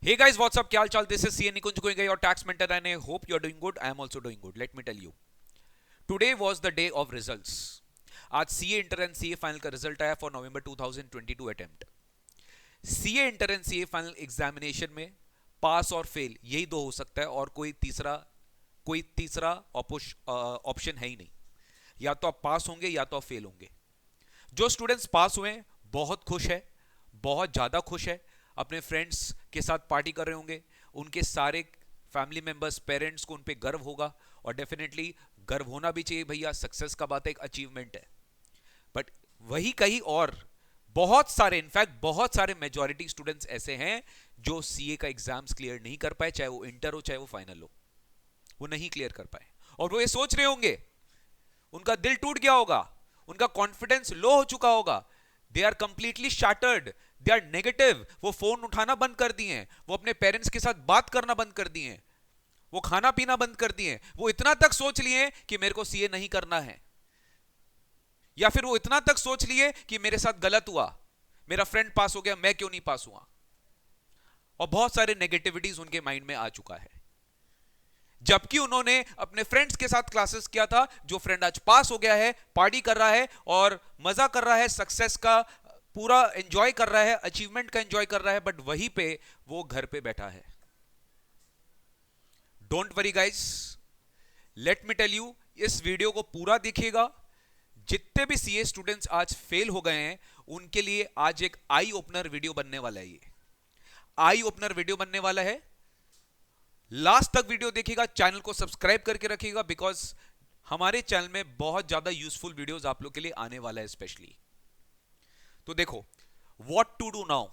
Hey guys, what's up? क्या हाल चाल? This is CA Nikunj going your tax mentor and I hope you're doing good. I am also doing good. Let me tell you. Today was the day of results. आज CA inter and CA final का result आया for November 2022 attempt. CA inter and CA final examination में पास और fail यही दो हो सकता है और कोई तीसरा ऑप्शन है ही नहीं. या तो आप पास होंगे या तो आप फेल होंगे. जो स्टूडेंट्स पास हुए हैं बहुत खुश है, बहुत ज़्यादा खुश है, अपने फ्रेंड्स के साथ पार्टी कर रहे होंगे, उनके सारे फैमिली मेंबर्स पेरेंट्स को उन पे गर्व होगा और डेफिनेटली गर्व होना भी चाहिए भैया, सक्सेस का बात है, एक अचीवमेंट है. बट वही कहीं और बहुत सारे, इनफैक्ट बहुत सारे मेजॉरिटी स्टूडेंट्स ऐसे हैं जो सीए का एग्जाम्स क्लियर नहीं कर पाए, चाहे वो इंटर हो चाहे वो फाइनल हो, वो नहीं क्लियर कर पाए. और वो ये सोच रहे होंगे, उनका दिल टूट गया होगा, उनका कॉन्फिडेंस लो हो चुका होगा, they are completely shattered, they are negative. वो फोन उठाना बंद कर दिए हैं, वो अपने पेरेंट्स के साथ बात करना बंद कर दिए हैं, वो खाना पीना बंद कर दिए हैं. वो इतना तक सोच लिए कि मेरे को सीए नहीं करना है, या फिर वो इतना तक सोच लिए कि मेरे साथ गलत हुआ, मेरा फ्रेंड पास हो गया, मैं क्यों नहीं पास हुआ. और बहुत सारे नेगेटिविटीज उनके माइंड में आ चुका है. जबकि उन्होंने अपने फ्रेंड्स के साथ क्लासेस किया था, जो फ्रेंड आज पास हो गया है, पार्टी कर रहा है और मजा कर रहा है, सक्सेस का पूरा एंजॉय कर रहा है, अचीवमेंट का एंजॉय कर रहा है, बट वहीं पे वो घर पे बैठा है. Don't worry guys, let me tell you, इस वीडियो को पूरा देखिएगा. जितने भी सीए स्टूडेंट्स आज फेल हो गए हैं उनके लिए आज एक आई ओपनर वीडियो बनने वाला है. ये आई ओपनर वीडियो बनने वाला है. लास्ट तक वीडियो देखिएगा, चैनल को सब्सक्राइब करके रखिएगा, बिकॉज हमारे चैनल में बहुत ज्यादा यूजफुल वीडियोस आप लोग के लिए आने वाला है स्पेशली. तो देखो, what to do now,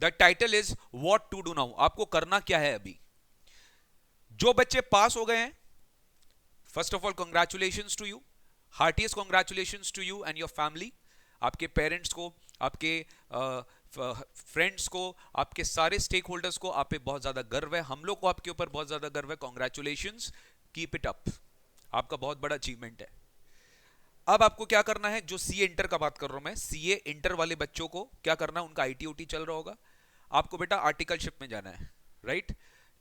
the title is what to do now. आपको करना क्या है अभी. जो बच्चे पास हो गए हैं, first of all congratulations to you, heartiest congratulations to you and your family. आपके पेरेंट्स को, आपके फ्रेंड्स को, आपके सारे स्टेक होल्डर्स को आप पे बहुत ज्यादा गर्व है. हम लोग को आपके ऊपर बहुत ज्यादा गर्व है. कॉन्ग्रेचुलेशंस, कीप इट अप, आपका बहुत बड़ा अचीवमेंट है. अब आपको क्या करना है, जो सीए इंटर का बात कर रहा हूं मैं, सीए इंटर वाले बच्चों को क्या करना है, उनका आईटी ओटी चल रहा होगा. आपको बेटा आर्टिकलशिप में जाना है, राइट.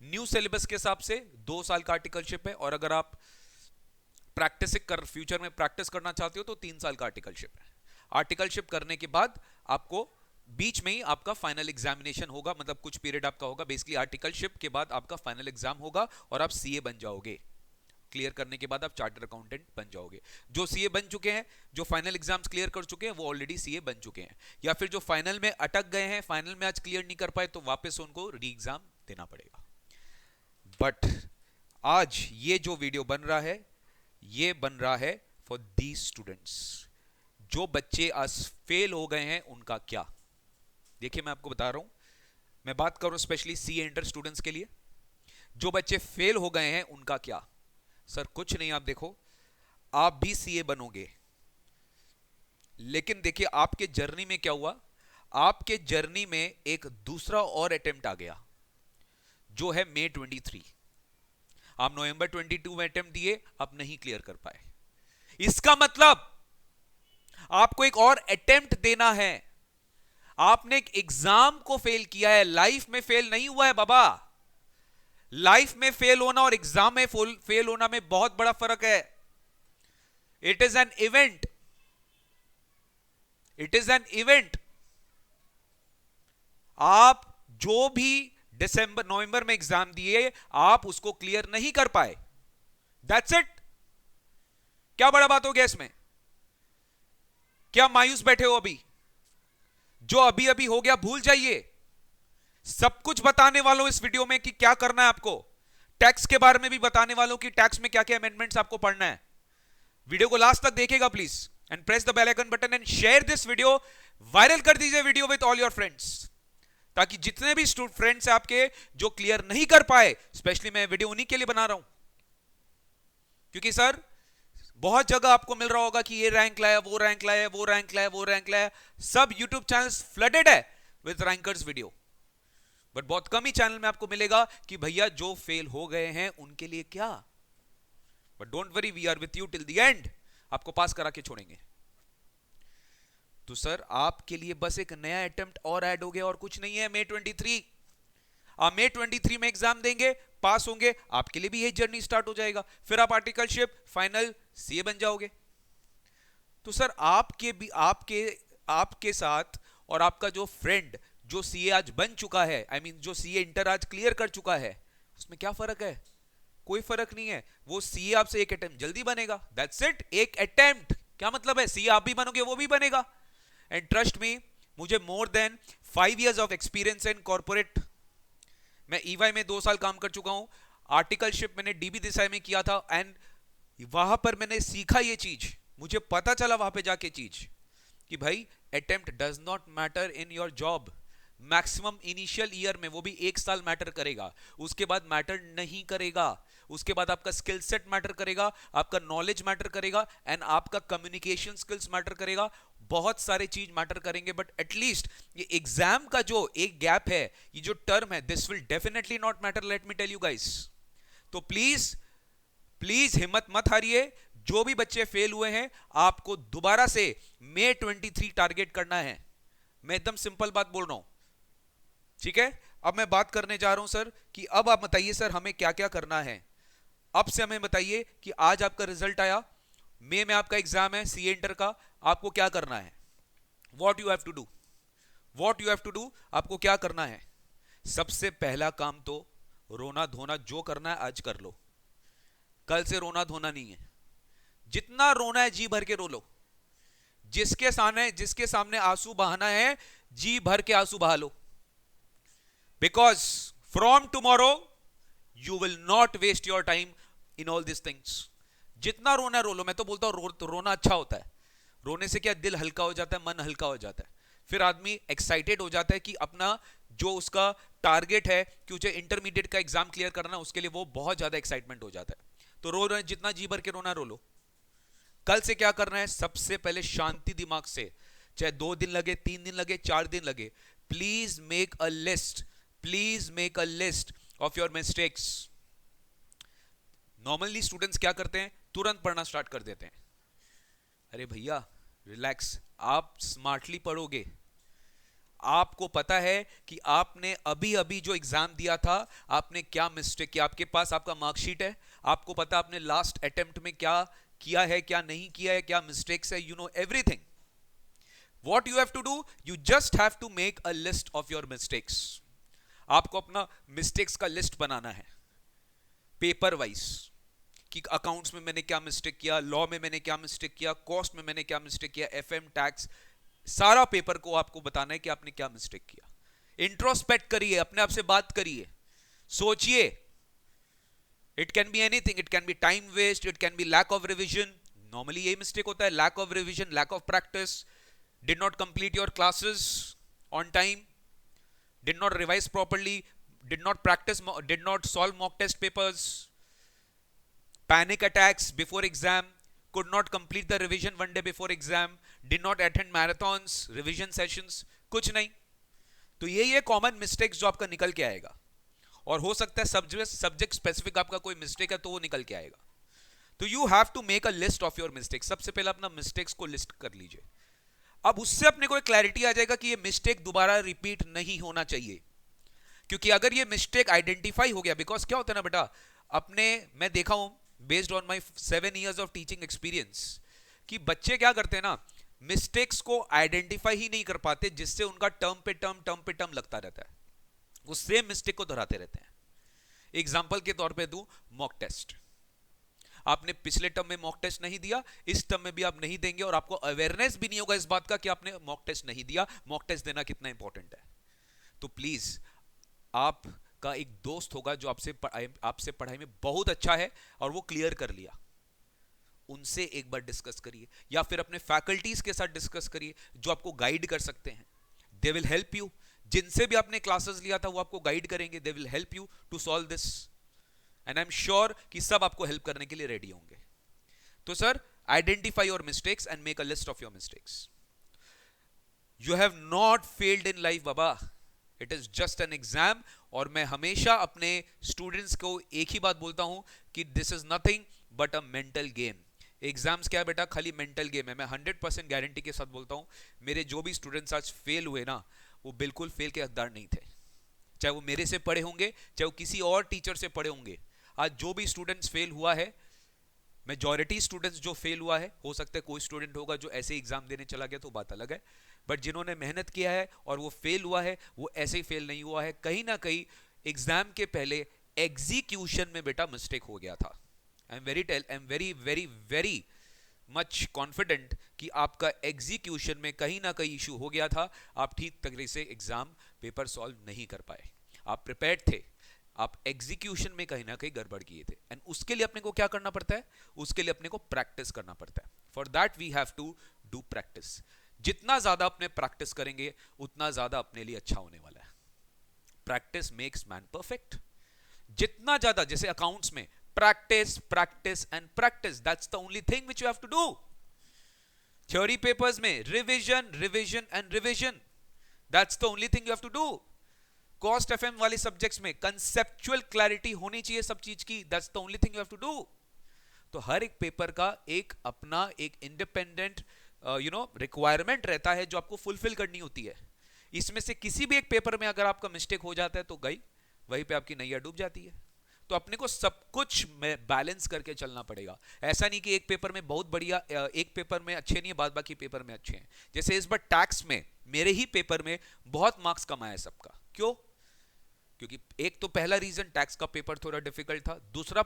न्यू सिलेबस के हिसाब से 2 साल का आर्टिकलशिप है, और अगर आप फ्यूचर में प्रैक्टिस करना चाहते हो तो 3 साल का आर्टिकलशिप है. आर्टिकलशिप करने के बाद आपको बीच में ही आपका फाइनल एग्जामिनेशन होगा, मतलब कुछ पीरियड आपका होगा. बेसिकली आर्टिकलशिप के बाद आपका फाइनल एग्जाम होगा और आप सीए बन जाओगे. क्लियर करने के बाद आप चार्टर्ड अकाउंटेंट बन जाओगे. जो सीए बन चुके हैं, जो फाइनल एग्जाम्स क्लियर कर चुके हैं, वो ऑलरेडी सीए बन चुके हैं. या फिर जो फाइनल में अटक गए हैं, फाइनल में आज क्लियर नहीं कर पाए, तो वापस उनको री एग्जाम देना पड़ेगा. बट आज ये जो वीडियो बन रहा है, ये बन रहा है फॉर दीज स्टूडेंट्स. जो बच्चे आज फेल हो गए हैं उनका क्या. देखिए, मैं आपको बता रहा हूं, मैं बात कर रहा हूं स्पेशली सीए इंटर स्टूडेंट्स के लिए. जो बच्चे फेल हो गए हैं उनका क्या. सर कुछ नहीं, आप देखो, आप भी सीए बनोगे, लेकिन देखिए आपके जर्नी में क्या हुआ. आपके जर्नी में एक दूसरा और अटेम्प्ट आ गया, जो है मई 23. आप नवंबर 22 में अटेम्प्ट दिए, आप नहीं क्लियर कर पाए. इसका मतलब आपको एक और अटेम्प्ट देना है. आपने एक एग्जाम को फेल किया है, लाइफ में फेल नहीं हुआ है बाबा. लाइफ में फेल होना और एग्जाम में फेल होना में बहुत बड़ा फर्क है. It is an event, it is an event. आप जो भी नवंबर में एग्जाम दिए, आप उसको क्लियर नहीं कर पाए, दैट्स इट. क्या बड़ा बात हो गया इसमें. क्या मायूस बैठे हो अभी. जो अभी अभी हो गया भूल जाइए. सब कुछ बताने वालों इस वीडियो में कि क्या करना है आपको. टैक्स के बारे में भी बताने वालों कि टैक्स में क्या क्या अमेंडमेंट्स आपको पढ़ना है. वीडियो को लास्ट तक देखिएगा please, and press the bell icon button and share this video. Viral कर दीजिए video with all your friends, ताकि जितने भी फ्रेंड्स हैं आपके जो क्लियर नहीं कर पाए, स्पेशली मैं वीडियो उन्हीं के लिए बना रहा हूं. क्योंकि सर बहुत जगह आपको मिल रहा होगा कि ये रैंक लाया, वो रैंक लाया, वो रैंक लाया, वो रैंक लाया. सब यूट्यूब चैनल्स फ्लडेड है विद रैंकर्स वीडियो, बट बहुत कम ही चैनल में आपको मिलेगा कि भैया जो फेल हो गए हैं उनके लिए क्या. But don't worry, we are with you till the end. आपको पास करा के छोड़ेंगे. तो सर आपके लिए बस एक नया अटेम्प्ट और ऐड हो गया और कुछ नहीं है. मई 23 आप मई 23 में एग्जाम देंगे, पास होंगे, आपके लिए भी यही जर्नी स्टार्ट हो जाएगा, फिर आप आर्टिकलशिप फाइनल सीए बन जाओगे। तो सर आपके भी आपके साथ और आपका जो फ्रेंड जो सीए आज बन चुका है, आई मीन जो सीए इंटर आज क्लियर कर चुका है, उसमें क्या फर्क है? कोई फर्क नहीं है। वो सीए आपसे एक अटेम्प्ट जल्दी बनेगा, दैट्स इट। एक अटेम्प्ट क्या मतलब है, सीए आप भी बनोगे वो भी बनेगा। एंड ट्रस्ट मी, मुझे more than 5 years of experience in corporate, मैं ईवाई में 2 साल काम कर चुका हूं, आर्टिकलशिप मैंने डीबी देसाई में किया था, एंड वहां पर मैंने सीखा ये चीज, मुझे पता चला वहां पे जाके चीज कि भाई attempt does not matter in your job. Maximum initial year में, वो भी 1 साल मैटर करेगा, उसके बाद मैटर नहीं करेगा। उसके बाद आपका स्किल सेट मैटर करेगा, आपका नॉलेज मैटर करेगा, एंड आपका कम्युनिकेशन स्किल्स मैटर करेगा, बहुत सारे चीज मैटर करेंगे। बट एटलीस्ट ये एग्जाम का जो एक गैप है, ये जो टर्म है, this will definitely not matter, let me tell you guys. तो प्लीज प्लीज हिम्मत मत हारिए। जो भी बच्चे फेल हुए हैं, आपको दोबारा से मई 23 टारगेट करना है। मैं एकदम सिंपल बात बोल रहा हूं, ठीक है। अब मैं बात करने जा रहा हूं सर कि अब आप बताइए सर हमें क्या क्या करना है। अब से हमें बताइए कि आज आपका रिजल्ट आया, मई में आपका एग्जाम है सीए इंटर का, आपको क्या करना है? What you have to do, what you have to do, आपको क्या करना है? सबसे पहला काम तो रोना धोना जो करना है आज कर लो। कल से रोना धोना नहीं है, जितना रोना है जी भर के रो लो। जिसके सामने आंसू बहाना है, जी भर के आंसू बहा लो। Because from tomorrow you will not waste your time in all this things. जितना रोना रो लो। मैं तो बोलता हूं रोना अच्छा होता है, रोने से क्या दिल हल्का हो जाता है, मन हल्का हो जाता है, फिर आदमी एक्साइटेड हो जाता है कि अपना जो उसका टारगेट है कि उसे इंटरमीडिएट का एग्जाम क्लियर करना, उसके लिए वो बहुत ज्यादा एक्साइटमेंट हो जाता है। तो रो रहे, जितना जी भर के रोना रो लो। कल से क्या करना है? सबसे पहले शांति दिमाग से, चाहे 2 दिन लगे, 3 दिन लगे, 4 दिन लगे, please make a list, please make a list of your mistakes. Normally students क्या करते हैं, तुरंत पढ़ना स्टार्ट कर देते हैं। अरे भैया रिलैक्स, आप स्मार्टली पढ़ोगे। आपको पता है कि आपने अभी अभी जो एग्जाम दिया था, आपने क्या मिस्टेक किया, आपके पास आपका मार्कशीट है, आपको पता आपने लास्ट अटेम्प्ट में क्या किया है, क्या नहीं किया है, क्या मिस्टेक्स है, you know everything. What you have to do, you just have to make a list of your mistakes. आपको अपना मिस्टेक्स का लिस्ट बनाना है पेपर वाइज, कि अकाउंट्स में मैंने क्या मिस्टेक किया, लॉ में मैंने क्या मिस्टेक किया, कॉस्ट में मैंने क्या मिस्टेक किया, एफएम टैक्स, सारा पेपर को आपको बताना है कि आपने क्या मिस्टेक किया। इंट्रोस्पेक्ट करिए, अपने आप से बात करिए, सोचिए। It can be anything, it can be time waste, it can be lack of revision. Normally यही मिस्टेक होता है, lack of revision, lack of practice, did not complete your classes on time, did not revise properly, did not practice, did not solve mock test papers, panic attacks before exam, could not complete the revision one day before exam, did not attend marathons, revision sessions, कुछ नहीं। तो ये common mistakes जो आपका निकल के आएगा, और हो सकता है सब्जेक्ट स्पेसिफिक आपका कोई मिस्टेक है तो वो निकल के आएगा। तो you have to make a list of your mistakes. सबसे पहले अपना मिस्टेक्स को लिस्ट कर लीजिए। अब उससे अपने को एक क्लैरिटी आ जाएगा कि ये मिस्टेक दोबारा रिपीट नहीं होना चाहिए। क्योंकि अगर ये मिस्टेक आइडेंटिफाई हो गया, बिकॉज क्या होता है ना बेटा, अपने मैं देखा हूं based on my 7 years of teaching experience, कि बच्चे क्या करते हैं ना, मिस्टेक्स को आइडेंटिफाई ही नहीं कर पाते, जिससे उनका टर्म पे टर्म लगता रहता है, वो सेम मिस्टेक को दोहराते रहते हैं। एग्जाम्पल के तौर पे दूं, मॉक टेस्ट। आपने पिछले टर्म में मॉक टेस्ट नहीं दिया, इस टर्म में भी आप नहीं देंगे, और आपको अवेयरनेस भी नहीं होगा इस बात का कि आपने मॉक टेस्ट नहीं दिया, मॉक टेस्ट देना कितना इंपॉर्टेंट है। तो प्लीज, आपका एक दोस्त होगा जो आपसे पढ़ाई में बहुत अच्छा है और वो क्लियर कर लिया, उनसे एक बार डिस्कस करिए, या फिर अपने फैकल्टीज के साथ डिस्कस करिए जो आपको गाइड कर सकते हैं। दे विल हेल्प यू। जिनसे भी आपने क्लासेस लिया था वो आपको गाइड करेंगे, they will help you to solve this, and I am sure कि सब आपको हेल्प करने के लिए रेडी होंगे। तो sir, identify your mistakes and make a list of your mistakes. You have not failed in life Baba, it is just an exam. और मैं हमेशा अपने स्टूडेंट्स को एक ही बात बोलता हूं कि this is nothing but a mental game. Exams क्या है बेटा, खाली मेंटल गेम है। मैं 100% गारंटी के साथ बोलता हूं, मेरे जो भी स्टूडेंट्स आज फेल हुए ना, वो बिल्कुल फेल के हकदार नहीं थे। चाहे वो मेरे से पढ़े होंगे, चाहे वो किसी और टीचर से पढ़े होंगे। आज जो भी स्टूडेंट्स फेल हुआ है, मेजॉरिटी स्टूडेंट्स जो फेल हुआ है, हो सकता है कोई स्टूडेंट होगा जो ऐसे एग्जाम देने चला गया तो बात अलग है, बट जिन्होंने मेहनत किया है और वो फेल हुआ है, वो ऐसे ही फेल नहीं हुआ है, कहीं ना कहीं एग्जाम के पहले एग्जीक्यूशन में बेटा मिस्टेक हो गया था। I am very very very much confident कि आपका एग्जीक्यूशन में कहीं ना कहीं इशू हो गया था, आप ठीक तरीके से एग्जाम पेपर सॉल्व नहीं कर पाए। आप प्रिपेयर्ड थे, आप एग्जीक्यूशन में कहीं ना कहीं गड़बड़ किए थे, एंड उसके लिए अपने को क्या करना पड़ता है, उसके लिए अपने को प्रैक्टिस करना पड़ता है। For that we have to do practice. जितना ज्यादा अपने प्रैक्टिस करेंगे उतना ज्यादा अपने लिए अच्छा होने वाला है। Practice makes man perfect. जितना ज्यादा, जैसे अकाउंट्स में practice practice and practice, that's the only thing which you have to do. Theory papers में revision revision and revision, that's the only thing you have to do. Cost FM वाले subjects में conceptual clarity होनी चाहिए सब चीज की, that's the only thing you have to do. तो हर एक पेपर का एक अपना एक इंडिपेंडेंट रिक्वायरमेंट रहता है जो आपको फुलफिल करनी होती है। इसमें से किसी भी एक पेपर में अगर आपका मिस्टेक हो जाता है तो गई, वहीं पे आपकी नैया डूब जाती है। तो अपने को सब कुछ में बैलेंस करके चलना पड़ेगा। ऐसा नहीं कि एक पेपर में बहुत बढ़िया, एक पेपर में अच्छे नहीं है, बाद बाकी पेपर में अच्छे हैं। जैसे इस बार टैक्स में मेरे ही पेपर में बहुत मार्क्स कम आया सबका। क्यों? क्योंकि एक तो पहला रीजन टैक्स का पेपर थोड़ा डिफिकल्ट था, दूसरा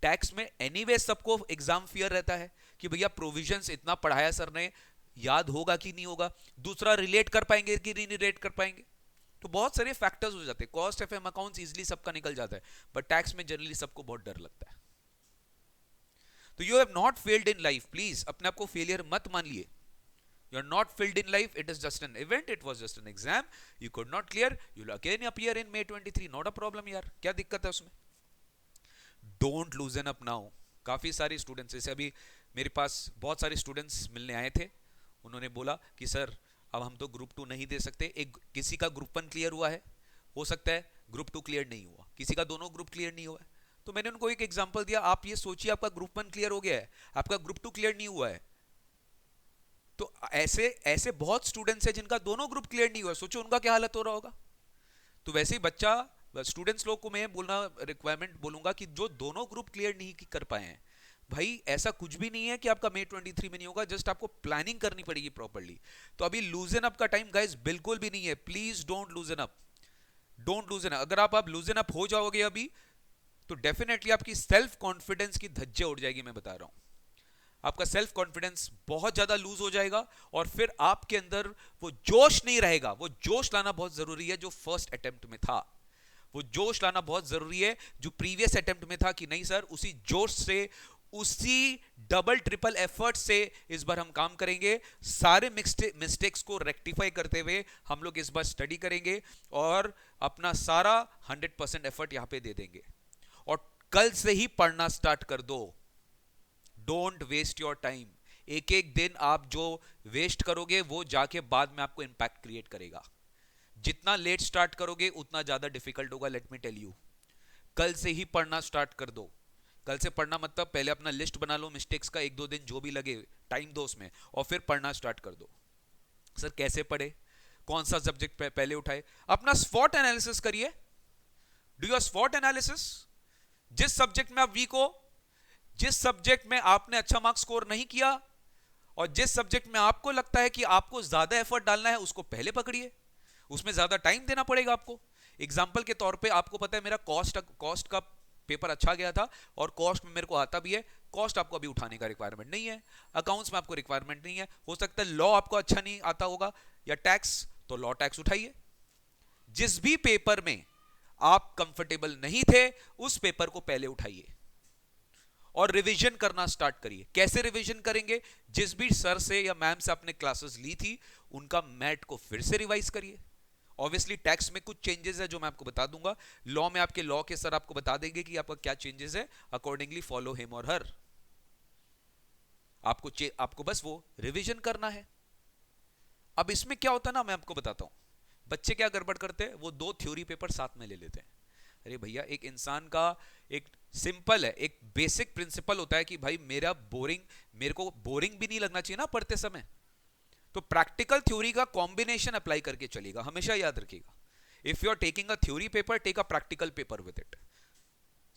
टैक्स में एनीवे सबको एग्जाम फियर रहता है कि भैया प्रोविजंस इतना पढ़ाया सर ने, याद होगा कि नहीं होगा, दूसरा रिलेट कर पाएंगे कि नहीं रिलेट कर पाएंगे, तो बहुत सारे फैक्टर्स हो जाते हैं। कॉस्ट एफएम अकाउंट्स इजीली सबका निकल जाता है, बट टैक्स में जनरली सबको बहुत डर लगता है। तो you have not failed in life, please अपने आप को फेलियर मत मान लिए। You are not failed in life, it is just an event, it was just an exam, you could not clear, you will again appear in May 23, not a problem यार, क्या दिक्कत है उसमें। Don't loosen up now. काफी सारे students, जैसे अभी मेरे पास बहुत सारे स्टूडेंट्स मिलने आए थे, उन्होंने बोला कि सर अब हम तो ग्रुप 2 नहीं दे सकते, एक किसी का ग्रुप 1 क्लियर हुआ है, हो सकता है ग्रुप 2 क्लियर नहीं हुआ, किसी का दोनों ग्रुप क्लियर नहीं हुआ है। तो मैंने उनको एक एग्जांपल दिया, आप ये सोचिए आपका ग्रुप 1 क्लियर हो गया है, आपका ग्रुप 2 क्लियर नहीं हुआ है, तो ऐसे ऐसे बहुत स्टूडेंट्स हैं जिनका दोनों ग्रुप क्लियर नहीं हुआ, सोचो उनका क्या हालत हो रहा होगा। तो वैसे ही बच्चा, स्टूडेंट्स लोग को मैं बोलना रिक्वायरमेंट बोलूंगा कि जो दोनों ग्रुप क्लियर नहीं कर पाए हैं, भाई ऐसा कुछ भी नहीं है कि आपका May 23 में नहीं होगा, जस्ट आपको प्लानिंग करनी पड़ेगी प्रॉपर्ली। तो अभी लूजन अप का टाइम गाइस बिल्कुल भी नहीं है, please don't loosen up, don't loosen up. अगर आप लूजन अप हो जाओगे अभी, तो डेफिनेटली आपकी सेल्फ कॉन्फिडेंस की धज्जे उड़ जाएगी, मैं बता रहा हूं। आपका सेल्फ कॉन्फिडेंस बहुत ज्यादा लूज हो जाएगा, और फिर आपके अंदर वो जोश नहीं रहेगा। वो जोश लाना बहुत जरूरी है जो फर्स्ट अटेम्प्ट में था, वो जोश लाना बहुत जरूरी है जो प्रीवियस अटेम्प्ट में था, कि नहीं सर उसी जोश से, उसी डबल ट्रिपल एफर्ट से इस बार हम काम करेंगे, सारे मिस्टेक्स को रेक्टिफाई करते हुए हम लोग इस बार स्टडी करेंगे और अपना सारा 100% एफर्ट यहां पे दे देंगे। और कल से ही पढ़ना स्टार्ट कर दो, डोंट वेस्ट योर टाइम। एक एक दिन आप जो वेस्ट करोगे वो जाके बाद में आपको इंपैक्ट क्रिएट करेगा। जितना लेट स्टार्ट करोगे उतना ज्यादा डिफिकल्ट होगा, लेट मी टेल यू। कल से ही पढ़ना स्टार्ट कर दो। कल से पढ़ना मतलब पहले अपना लिस्ट बना लो मिस्टेक्स का, 1-2 दिन जो भी लगे टाइम दो उसमें, और फिर पढ़ना स्टार्ट कर दो। सर कैसे पढ़े, कौन सा सब्जेक्ट पहले उठाए, अपना स्वॉट एनालिसिस करिए। डू योर स्वॉट एनालिसिस। जिस सब्जेक्ट में आप वीक हो, जिस सब्जेक्ट में आपने अच्छा मार्क्स स्कोर नहीं किया, और जिस सब्जेक्ट में आपको लगता है कि आपको ज्यादा एफर्ट डालना है, उसको पहले पकड़िए, उसमें ज्यादा टाइम देना पड़ेगा आपको। एग्जाम्पल के तौर पे आपको पता है मेरा कॉस्ट का पेपर अच्छा गया था, और कॉस्ट में मेरे को आता भी है, कॉस्ट आपको अभी उठाने का रिक्वायरमेंट नहीं है, अकाउंट्स में आपको रिक्वायरमेंट नहीं है, हो सकता है लॉ आपको अच्छा नहीं आता होगा, या टैक्स, तो लॉ टैक्स उठाइए। जिस भी पेपर में आप कंफर्टेबल नहीं थे उस पेपर को पहले उठाइए और रिवीजन करना स्टार्ट करिए। कैसे रिवीजन करेंगे, जिस भी सर से या मैम से आपने क्लासेस ली थी उनका मैट को फिर से रिवाइज करिए। ऑब्वियसली टैक्स में कुछ चेंजेस है जो मैं आपको बता दूंगा, लॉ में आपके लॉ के सर आपको बता देंगे कि आपका क्या चेंजेस है, अकॉर्डिंगली फॉलो हिम और हर। आपको बस वो रिवीजन करना है। अब इसमें क्या होता है ना, मैं आपको बताता हूं, बच्चे क्या गड़बड़ करते हैं, वो 2 थ्योरी पेपर साथ में ले लेते हैं। अरे भैया, एक इंसान का एक सिंपल है, एक बेसिक प्रिंसिपल होता है कि भाई मेरे को बोरिंग भी नहीं लगना चाहिए ना पढ़ते समय, तो प्रैक्टिकल थ्योरी का कॉम्बिनेशन अप्लाई करके चलेगा, हमेशा याद रखिएगा। If you are taking a theory paper, take a practical paper with it.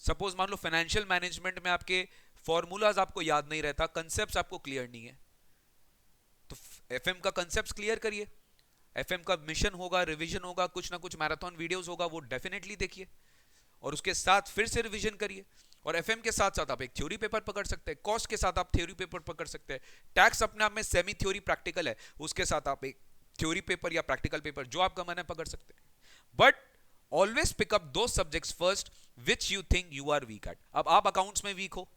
Suppose मान लो फाइनेंशियल मैनेजमेंट में आपके फॉर्मूलाज आपको याद नहीं रहता, कंसेप्ट आपको क्लियर नहीं है, तो एफएम का कंसेप्ट क्लियर करिए. एफएम का मिशन होगा, रिवीजन होगा, कुछ ना कुछ मैराथन वीडियोस होगा, वो डेफिनेटली देखिए और उसके साथ फिर से रिवीजन करिए. और एफएम के साथ साथ आप एक थ्योरी पेपर पकड़ सकते हैं, कॉस्ट के साथ आप थ्योरी पेपर पकड़ सकते हैं, टैक्स अपने आप में सेमी थ्योरी प्रैक्टिकल है, उसके साथ आप एक थ्योरी पेपर या प्रैक्टिकल पेपर जो आपका मन है पकड़ सकते हैं. बट ऑलवेज पिक अप दो subjects first which you think you are weak at. अब आप अकाउंट्स में वीक हो,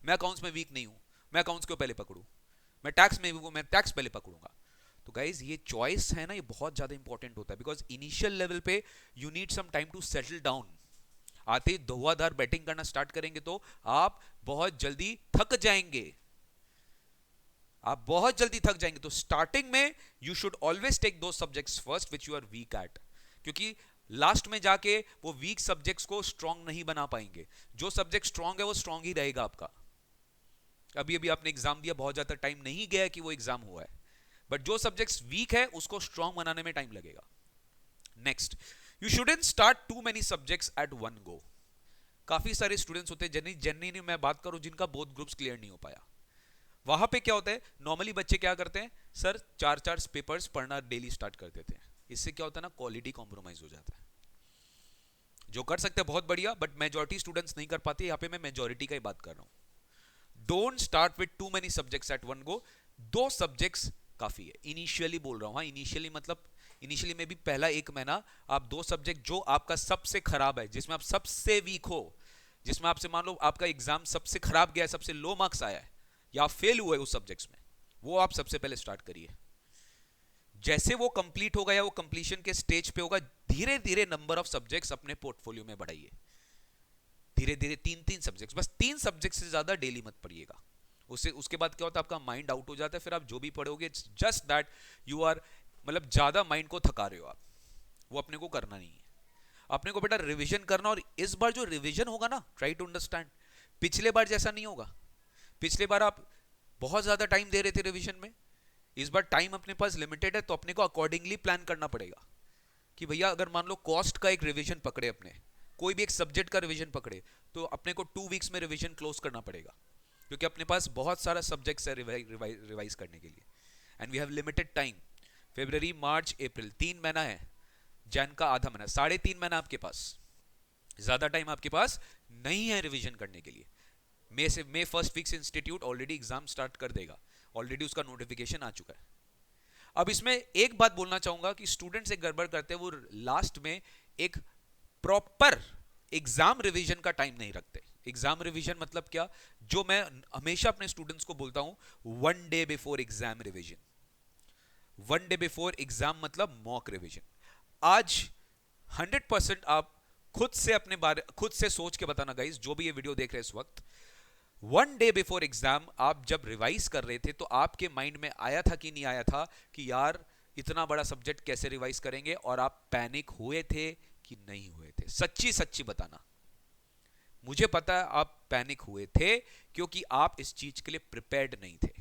मैं अकाउंट्स में वीक नहीं हूं, मैं अकाउंट्स को पहले पकड़ू. मैं टैक्स में वीक हूं, मैं टैक्स पहले पकड़ूंगा. तो गाइज ये चॉइस है ना, ये बहुत ज्यादा इंपॉर्टेंट होता है, बिकॉज इनिशियल लेवल पे you need some time to settle down. आते ही धुआंधार बैटिंग करना स्टार्ट करेंगे तो आप बहुत जल्दी थक जाएंगे, आप बहुत जल्दी थक जाएंगे. तो स्टार्टिंग में यू शुड ऑलवेज टेक दो subjects first which you are weak at, क्योंकि लास्ट में जाके वो वीक सब्जेक्ट्स को स्ट्रांग नहीं बना पाएंगे. जो सब्जेक्ट स्ट्रांग है वो स्ट्रांग ही रहेगा आपका. अभी अभी आपने एग्जाम दिया, बहुत ज्यादा टाइम नहीं गया कि वो एग्जाम हुआ है, बट जो सब्जेक्ट्स वीक है उसको स्ट्रांग बनाने में टाइम लगेगा. Next, you shouldn't start too many subjects at one go. काफी सारे स्टूडेंट्स होते हैं, जनरली मैं बात करूं जिनका बोथ ग्रुप्स क्लियर नहीं हो पाया. वहां पे क्या होता है, नॉर्मली बच्चे क्या करते हैं, सर 4-4 पेपर्स पढ़ना डेली स्टार्ट कर देते हैं. इससे क्या होता है ना, क्वालिटी कॉम्प्रोमाइज हो जाता है. जो कर सकते हैं बहुत बढ़िया, बट मेजॉरिटी स्टूडेंट्स नहीं कर पाते. यहां पे मैं मेजॉरिटी का ही बात कर रहा हूं. Don't start with two many subjects at one गो. दो सब्जेक्ट्स काफी है. इनिशियली बोल रहा हूं, हाँ इनिशियली मतलब इनिशियली में भी पहला एक महीना आप दो सब्जेक्ट जो आपका सबसे खराब है, जिसमें आप सबसे वीक हो, जिसमें आपसे मान लो आपका एग्जाम सबसे खराब गया है, सबसे लो मार्क्स आया है या आप फेल हुए उस सब्जेक्ट्स में, वो आप सबसे पहले स्टार्ट करिए. जैसे वो कंप्लीट होगा या वो कंप्लीशन के स्टेज पे होगा, धीरे धीरे नंबर ऑफ सब्जेक्ट्स अपने पोर्टफोलियो में बढ़ाइए. धीरे धीरे 3-3 सब्जेक्ट्स, बस 3 सब्जेक्ट से ज्यादा डेली मत पढ़िएगा. उसके बाद क्या होता है, आपका माइंड आउट हो जाता है. फिर आप जो भी पढ़ोगे जस्ट दैट यू आर, मतलब ज्यादा माइंड को थका रहे हो आप. वो अपने को करना नहीं है. अपने को बेटा रिवीजन करना. और इस बार जो रिवीजन होगा ना, ट्राई टू अंडरस्टैंड, पिछले बार जैसा नहीं होगा. पिछले बार आप बहुत ज्यादा टाइम दे रहे थे रिवीजन में, इस बार टाइम अपने पास लिमिटेड है, तो अपने को अकॉर्डिंगली प्लान करना पड़ेगा. कि भैया अगर मान लो कॉस्ट का एक रिवीजन पकड़े, अपने कोई भी एक सब्जेक्ट का रिवीजन पकड़े, तो अपने को 2 वीक्स में रिवीजन क्लोज करना पड़ेगा, क्योंकि अपने पास बहुत सारा सब्जेक्ट्स है रिवाइज करने के लिए. And we have limited time. फरवरी, मार्च, अप्रैल 3 महीना है, जैन का आधा महीना, 3.5 महीना आपके पास. ज्यादा टाइम आपके पास नहीं है रिवीजन करने के लिए. मई फर्स्ट वीक से इंस्टीट्यूट ऑलरेडी एग्जाम स्टार्ट कर देगा, ऑलरेडी उसका नोटिफिकेशन आ चुका है. अब इसमें एक बात बोलना चाहूंगा कि स्टूडेंट्स एक गड़बड़ करते हैं, वो लास्ट में एक प्रॉपर एग्जाम रिवीजन का टाइम नहीं रखते. एग्जाम रिवीजन मतलब क्या, जो मैं हमेशा अपने स्टूडेंट्स को बोलता हूं, 1 day before exam revision. 1 day before exam मतलब मॉक रिवीजन. आज 100% आप खुद से अपने बारे खुद से सोच के बताना गाइस, जो भी ये वीडियो देख रहे हैं इस वक्त, 1 डे बिफोर एग्जाम आप जब रिवाइज कर रहे थे, तो आपके माइंड में आया था कि नहीं आया था कि यार इतना बड़ा सब्जेक्ट कैसे रिवाइज करेंगे, और आप पैनिक हुए थे कि नहीं हुए थे. सच्ची सच्ची बताना. मुझे पता है आप पैनिक हुए थे, क्योंकि आप इस चीज के लिए प्रिपेयर्ड नहीं थे.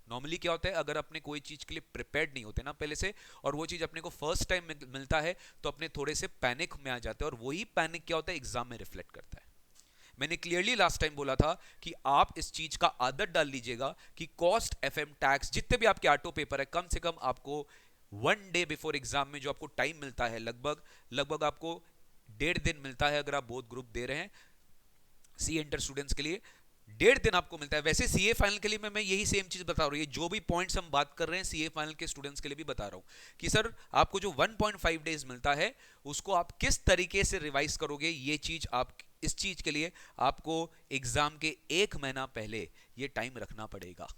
नॉर्मली क्या होता है, अगर अपने कोई चीज के लिए प्रिपेयर्ड नहीं होते ना पहले से, और वो चीज अपने को फर्स्ट टाइम मिलता है, तो अपने थोड़े से पैनिक में आ जाते हैं, और वही पैनिक क्या होता है, एग्जाम में रिफ्लेक्ट करता है. मैंने क्लियरली लास्ट टाइम बोला था कि आप इस चीज का आदत डाल लीजिएगा कि कॉस्ट, एफएम, टैक्स, जितने भी आपके ऑटो पेपर है, कम से कम आपको 1 डे बिफोर एग्जाम में जो आपको टाइम मिलता है, लगभग आपको 1.5 दिन मिलता है, अगर आप बोथ ग्रुप दे रहे हैं सी इंटर स्टूडेंट्स के लिए 1.5 दिन आपको मिलता है. वैसे सीए फाइनल के लिए मैं यही सेम चीज बता रहा हूँ. ये जो भी पॉइंट्स हम बात कर रहे हैं सीए फाइनल के स्टूडेंट्स के लिए भी बता रहा हूँ कि सर आपको जो 1.5 डेज मिलता है, उसको आप किस तरीके से रिवाइज करोगे, ये चीज आप इस चीज के लिए आपको एग्जाम के 1 महीना पहले ये टाइम रखना पड़ेगा.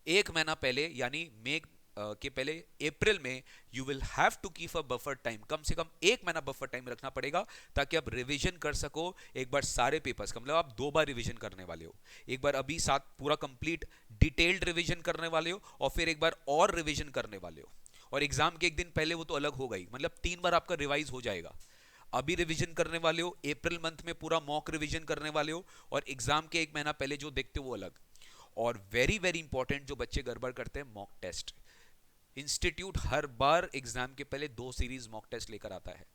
1 महीना पहले, यानी मई के पहले अप्रैल में you will have to keep a buffer time. कम से कम 1 महीना बफर टाइम रखना पड़ेगा, ताकि आप रिवीजन कर सको एक बार सारे पेपर्स का. मतलब आप 2 बार रिवीजन करने वाले हो. एक बार अभी साथ पूरा कंप्लीट डिटेल्ड रिवीजन करने वाले हो, और फिर एक बार और रिवीजन करने वाले हो. और एग्जाम के 1 दिन पहले वो तो अलग होगा ही, मतलब 3 बार आपका रिवाइज हो जाएगा. अभी रिवीजन करने वाले हो, अप्रैल मंथ में पूरा मॉक रिवीजन करने वाले हो, और एग्जाम के 1 महीना पहले जो देखते हो वो अलग. और वेरी वेरी इंपॉर्टेंट, जो बच्चे गड़बड़ करते हैं, मॉक टेस्ट. इंस्टीट्यूट हर बार एग्जाम के पहले 2 सीरीज मॉक टेस्ट लेकर आता है.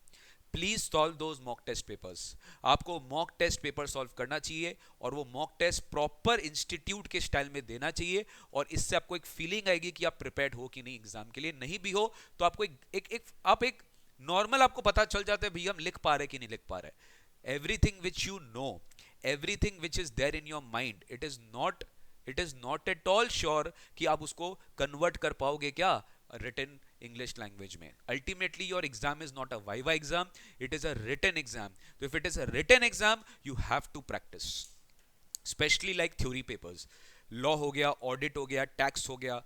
Please solve those mock test papers. आपको मॉक टेस्ट पेपर सॉल्व करना चाहिए और वो मॉक टेस्ट प्रॉपर इंस्टीट्यूट के स्टाइल में देना चाहिए, और इससे आपको एक फीलिंग आएगी कि आप प्रिपेयर्ड हो कि नहीं एग्जाम के लिए। नहीं भी हो तो आपको एक नॉर्मल आपको पता चल जाता है भैया हम लिख पा रहे कि नहीं लिख पा रहे। Everything which you know, everything which is there in your mind, it is not at all sure कि आप उसको कन्वर्ट कर पाओगे क्या रिटन English language में। Ultimately your exam is not a viva exam, it is a written exam. So if it is a written exam, you have to practice, especially like theory papers। law हो गया, audit हो गया, tax हो गया,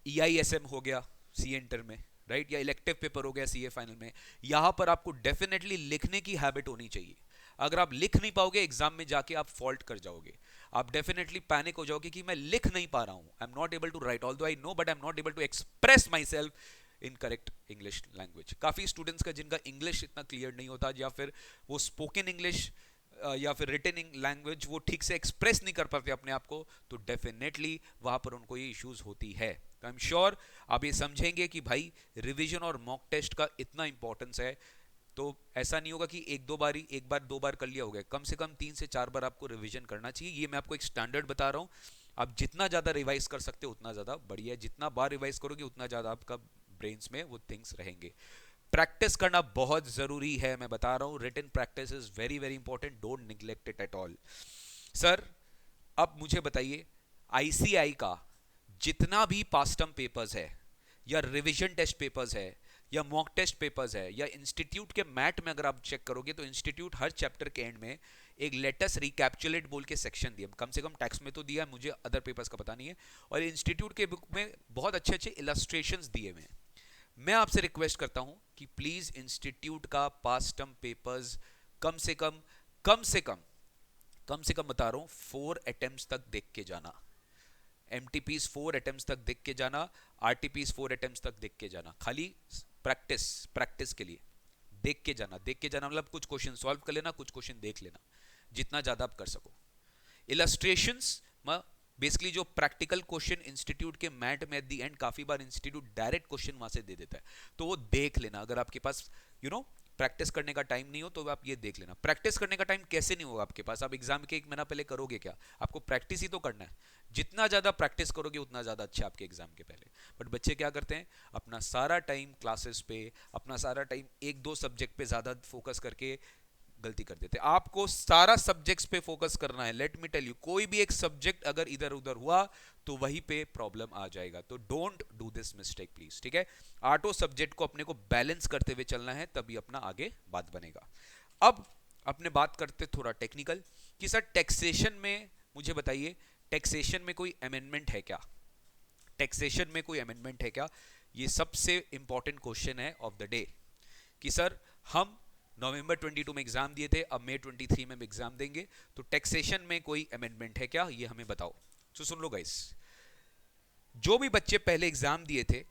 EISM हो गया CA inter में, right, या इलेक्टिव पेपर हो गया CA फाइनल में। यहां पर आपको डेफिनेटली लिखने की हैबिट होनी चाहिए। अगर आप लिख नहीं पाओगे एग्जाम में जाके आप फॉल्ट कर जाओगे, आप डेफिनेटली पैनिक हो जाओगे कि मैं लिख नहीं पा रहा हूं, I am not able to write, although I know but I am not able to express my self in correct English language. काफ़ी स्टूडेंट्स का जिनका इंग्लिश इतना क्लियर नहीं होता, या फिर वो स्पोकन इंग्लिश या फिर रिटन लैंग्वेज वो ठीक से एक्सप्रेस नहीं कर पाते अपने आप को, तो डेफिनेटली वहाँ पर उनको ये इश्यूज होती है। तो आई एम श्योर आप ये समझेंगे कि भाई रिविजन और मॉक टेस्ट का इतना इंपॉर्टेंस है। तो ऐसा नहीं होगा कि एक बार दो बार कर लिया हो गया, कम से कम 3 से 4 बार आपको रिवीजन करना चाहिए। ये मैं आपको एक स्टैंडर्ड बता रहा हूँ, आप जितना ज़्यादा रिवाइज कर सकते हो उतना ज़्यादा बढ़िया है, जितना बार रिवाइज करोगे उतना ज़्यादा आपका ब्रेन्स में वो थिंग्स रहेंगे। प्रैक्टिस करना बहुत ज़रूरी है, मैं बता रहा हूँ, written practice is very very important, don't neglect it at all. Sir अब मुझे बताइए ICI का जितना भी पास्ट टर्म पेपर्स है या रिवीजन टेस्ट पेपर्स है या मॉक टेस्ट पेपर्स है या इंस्टीट्यूट के मैट में अगर आप चेक करोगे तो इंस्टीट्यूट हर चैप्टर के एंड में एक लेटेस्ट रिकैप्चुलेट बोल के सेक्शन दिया, कम से कम टैक्स में तो दिया है, मुझे अदर पेपर्स का पता नहीं है, और इंस्टीट्यूट के बुक में बहुत अच्छे अच्छे इलस्ट्रेशंस दिए हुए हैं। मैं आपसे रिक्वेस्ट करता हूं कि प्लीज इंस्टीट्यूट का पास्ट टर्म पेपर्स कम से कम बता रहा हूं 4 अटेम्प्ट्स तक देख के जाना, MTPs 4 अटेम्प्ट्स तक देख के जाना, RTPs 4 अटेम्प्ट्स तक देख के जाना, खाली प्रैक्टिस के लिए देख के जाना मतलब कुछ क्वेश्चन सॉल्व कर लेना, कुछ क्वेश्चन देख लेना, जितना ज्यादा आप कर सको। इलस्ट्रेशंस बेसिकली जो प्रैक्टिकल क्वेश्चन इंस्टीट्यूट के मैट में एट द एंड काफी बार इंस्टीट्यूट डायरेक्ट क्वेश्चन वहां से दे देता है, तो वो देख लेना। अगर आपके पास प्रैक्टिस करने का टाइम नहीं हो तो आप ये देख लेना। प्रैक्टिस करने का टाइम कैसे नहीं होगा आपके पास, आप एग्जाम के 1 महीना पहले करोगे क्या, आपको प्रैक्टिस ही तो करना है। जितना ज्यादा प्रैक्टिस करोगे उतना ज्यादा अच्छा आपके एग्जाम के पहले। बट बच्चे क्या करते हैं, अपना सारा टाइम क्लासेस पे, अपना सारा टाइम 1-2 सब्जेक्ट पे ज्यादा फोकस करके गलती कर देते हैं। आपको सारा सब्जेक्ट्स पे फोकस करना है। लेट मी टेल यू, कोई भी एक सब्जेक्ट अगर इधर उधर हुआ तो वहीं पे प्रॉब्लम आ जाएगा, तो don't do this mistake please, ठीक है। आठों सब्जेक्ट को अपने को बैलेंस करते हुए चलना है, तभी अपना आगे बात बनेगा। अब अपने बात करते थोड़ा टेक्निकल कि सर टैक्सेशन में मुझे बताइए, टैक्सेशन में कोई अमेंडमेंट है क्या, टैक्सेशन में कोई अमेंडमेंट है क्या, ये सबसे इंपॉर्टेंट क्वेश्चन है ऑफ द डे। कि सर हम नवंबर 22 में एग्जाम दिए थे, अब मई 23 में एग्जाम देंगे, तो टैक्सेशन में कोई अमेंडमेंट है क्या, ये हमें बताओ। तो सुन लो गाइस, जो भी बच्चे पहले एग्जाम दिए थे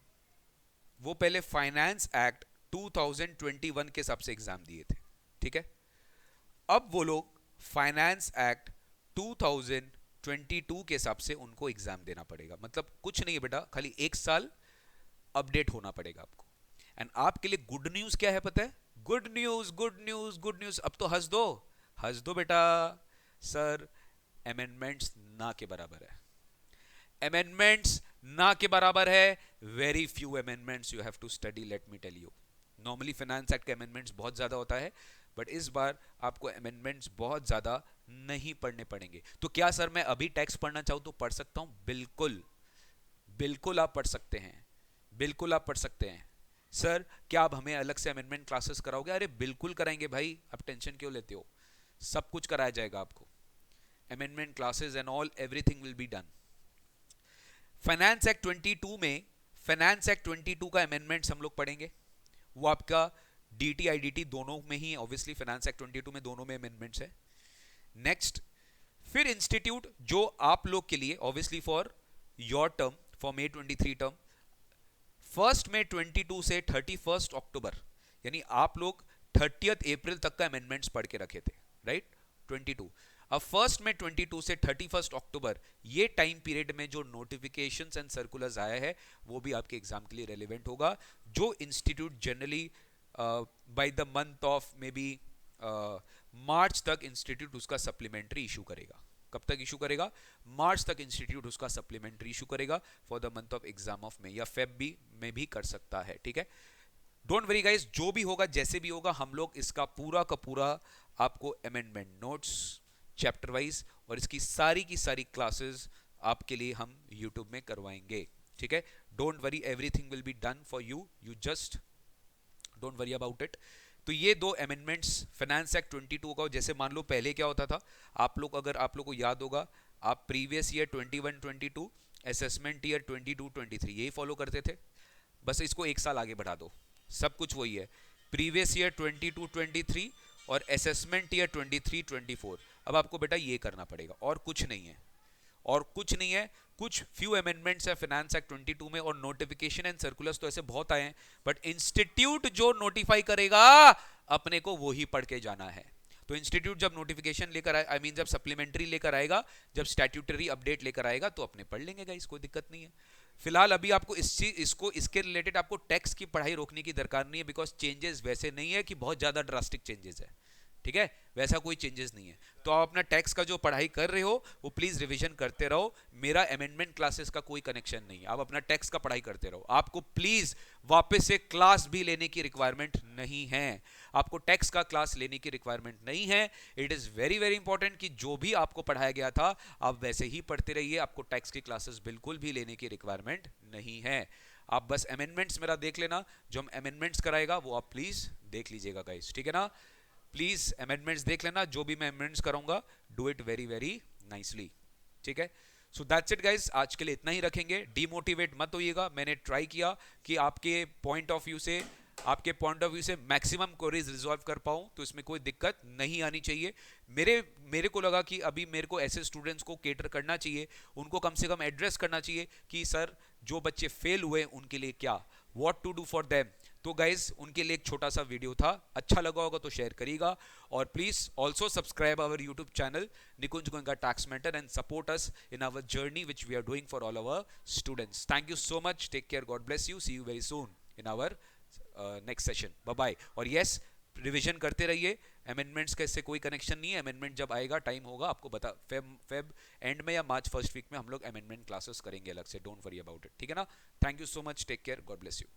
वो पहले फाइनेंस एक्ट 2021 के हिसाब से एग्जाम दिए थे, ठीक है। अब वो लोग फाइनेंस एक्ट 2022 के हिसाब से उनको एग्जाम देना पड़ेगा। मतलब कुछ नहीं है बेटा, खाली 1 साल अपडेट होना पड़ेगा आपको। एंड आपके लिए गुड न्यूज क्या है पता है, गुड न्यूज, अब तो हंस दो बेटा, सर अमेंडमेंट्स ना के बराबर है, अमेंडमेंट्स ना के बराबर है। Very few amendments you have to study, let me tell you. Normally finance act के अमेंडमेंट्स बहुत ज्यादा होता है, बट इस बार आपको अमेंडमेंट्स बहुत ज्यादा नहीं पढ़ने पड़ेंगे। तो क्या सर मैं अभी टैक्स पढ़ना चाहूं तो पढ़ सकता हूं? बिल्कुल आप पढ़ सकते हैं, बिल्कुल आप पढ़ सकते हैं। सर क्या आप हमें अलग से अमेंडमेंट क्लासेस कराओगे? अरे बिल्कुल कराएंगे भाई, आप टेंशन क्यों लेते हो, सब कुछ कराया जाएगा आपको। Amendment classes and all, everything will be done. Finance act 22 में, फाइनेंस एक्ट 22 का अमेंडमेंट्स हम लोग पढ़ेंगे, वो आपका DT IDT दोनों में ही, ऑब्वियसली फाइनेंस एक्ट 22 में दोनों में अमेंडमेंट्स है। नेक्स्ट, फिर इंस्टीट्यूट जो आप लोग के लिए obviously for your term, for May 23 term, 1 May 22 से 31 अक्टूबर, यानी आप लोग 30 अप्रैल तक का अमेंडमेंट्स पढ़ के रखे थे, राइट 22। अब 1 May 22 से 31 अक्टूबर, ये टाइम पीरियड में जो नोटिफिकेशंस एंड सर्कुलर्स आया है वो भी आपके एग्जाम के लिए रेलेवेंट होगा। जो institute generally by the month of maybe March तक इंस्टीट्यूट उसका सप्लीमेंट्री इशू करेगा। कब तक इशू करेगा? मार्च तक इंस्टीट्यूट उसका सप्लीमेंट्री इशू करेगा for the month of exam of May, या फेब बी में भी कर सकता है, ठीक है। डोंट वरी गाइस, जो भी होगा जैसे भी होगा, हम लोग इसका पूरा का पूरा आपको अमेंडमेंट नोट्स चैप्टर वाइज और इसकी सारी की सारी क्लासेस आपके लिए हम यूट्यूब में करवाएंगे, ठीक है। Don't worry, everything will be done for you, you just don't worry about it. तो ये दो अमेंडमेंट्स फाइनेंस एक्ट 22 का, जैसे मान लो पहले क्या होता था, आप लोग अगर आप लोग को याद होगा, आप प्रीवियस ईयर 21-22 असेसमेंट ईयर 22-23 यही फॉलो करते थे। बस इसको एक साल आगे बढ़ा दो, सब कुछ वही है, प्रीवियस ईयर 22-23 और असेसमेंट ईयर 23-24। अब आपको बेटा ये करना पड़ेगा, और कुछ नहीं है, और कुछ नहीं है। कुछ फ्यू अमेंडमेंट्स है फाइनेंस एक्ट 22 में, और नोटिफिकेशन एंड सर्कुलर्स तो ऐसे बहुत आए हैं, बट इंस्टीट्यूट जो नोटिफाई करेगा अपने को वो ही पढ़ के जाना है। तो इंस्टीट्यूट जब नोटिफिकेशन लेकर आए, आई मीन जब सप्लीमेंट्री लेकर आएगा, जब स्टैट्यूटरी अपडेट लेकर आएगा, तो अपने पढ़ लेंगे गाइस, कोई दिक्कत नहीं है। फिलहाल अभी आपको इसके रिलेटेड आपको टैक्स की पढ़ाई रोकने की दरकार नहीं है, बिकॉज चेंजेस वैसे नहीं है कि बहुत ज्यादा ड्रास्टिक चेंजेस है, ठीक है, वैसा कोई चेंजेस नहीं है। तो आप अपना टैक्स का जो पढ़ाई कर रहे हो वो प्लीज रिवीजन करते रहो, मेरा अमेंडमेंट क्लासेस का कोई कनेक्शन नहीं है, आप अपना टैक्स का पढ़ाई करते रहो। आपको प्लीज वापस से क्लास भी लेने की रिक्वायरमेंट नहीं है, आपको टैक्स का क्लास लेने की रिक्वायरमेंट नहीं है। It is very very important कि जो भी आपको पढ़ाया गया था आप वैसे ही पढ़ते रहिए, आपको टैक्स की क्लासेस बिल्कुल भी लेने की रिक्वायरमेंट नहीं है। आप बस अमेंडमेंट्स मेरा देख लेना, जो हम अमेंडमेंट्स कराएगा वो आप प्लीज देख लीजिएगा गाइस, ठीक है ना। प्लीज अमेंडमेंट्स देख लेना, जो भी मैं अमेंडमेंट्स कराऊंगा do it very very nicely, ठीक है। सो दैट्स इट गाइस, आज के लिए इतना ही रखेंगे। डीमोटिवेट मत होइएगा, मैंने ट्राई किया कि आपके पॉइंट ऑफ व्यू से मैक्सिमम क्वेरीज रिजॉल्व कर पाऊं, तो इसमें कोई दिक्कत नहीं आनी चाहिए। मेरे को लगा कि अभी मेरे को ऐसे स्टूडेंट्स को केटर करना चाहिए, उनको कम से कम एड्रेस करना चाहिए कि सर जो बच्चे फेल हुए उनके लिए क्या, what to do for them. तो गाइज उनके लिए एक छोटा सा वीडियो था, अच्छा लगा होगा तो शेयर करिएगा, और please also subscribe our YouTube channel Nikunj Goenka tax mentor and support us in our journey which we are doing for all our students. Thank you so much, take care, God bless you, see you very soon in our next session, bye bye. और yes, revision करते रहिए, amendments का इससे कोई connection नहीं है। Amendment जब आएगा, टाइम होगा आपको बता, फेब एंड में या मार्च फर्स्ट वीक में हम लोग अमेंडमेंट क्लासेस करेंगे अलग से, डोंट वरी अबाउट इट, ठीक है ना। Thank you so much, take care, God bless you.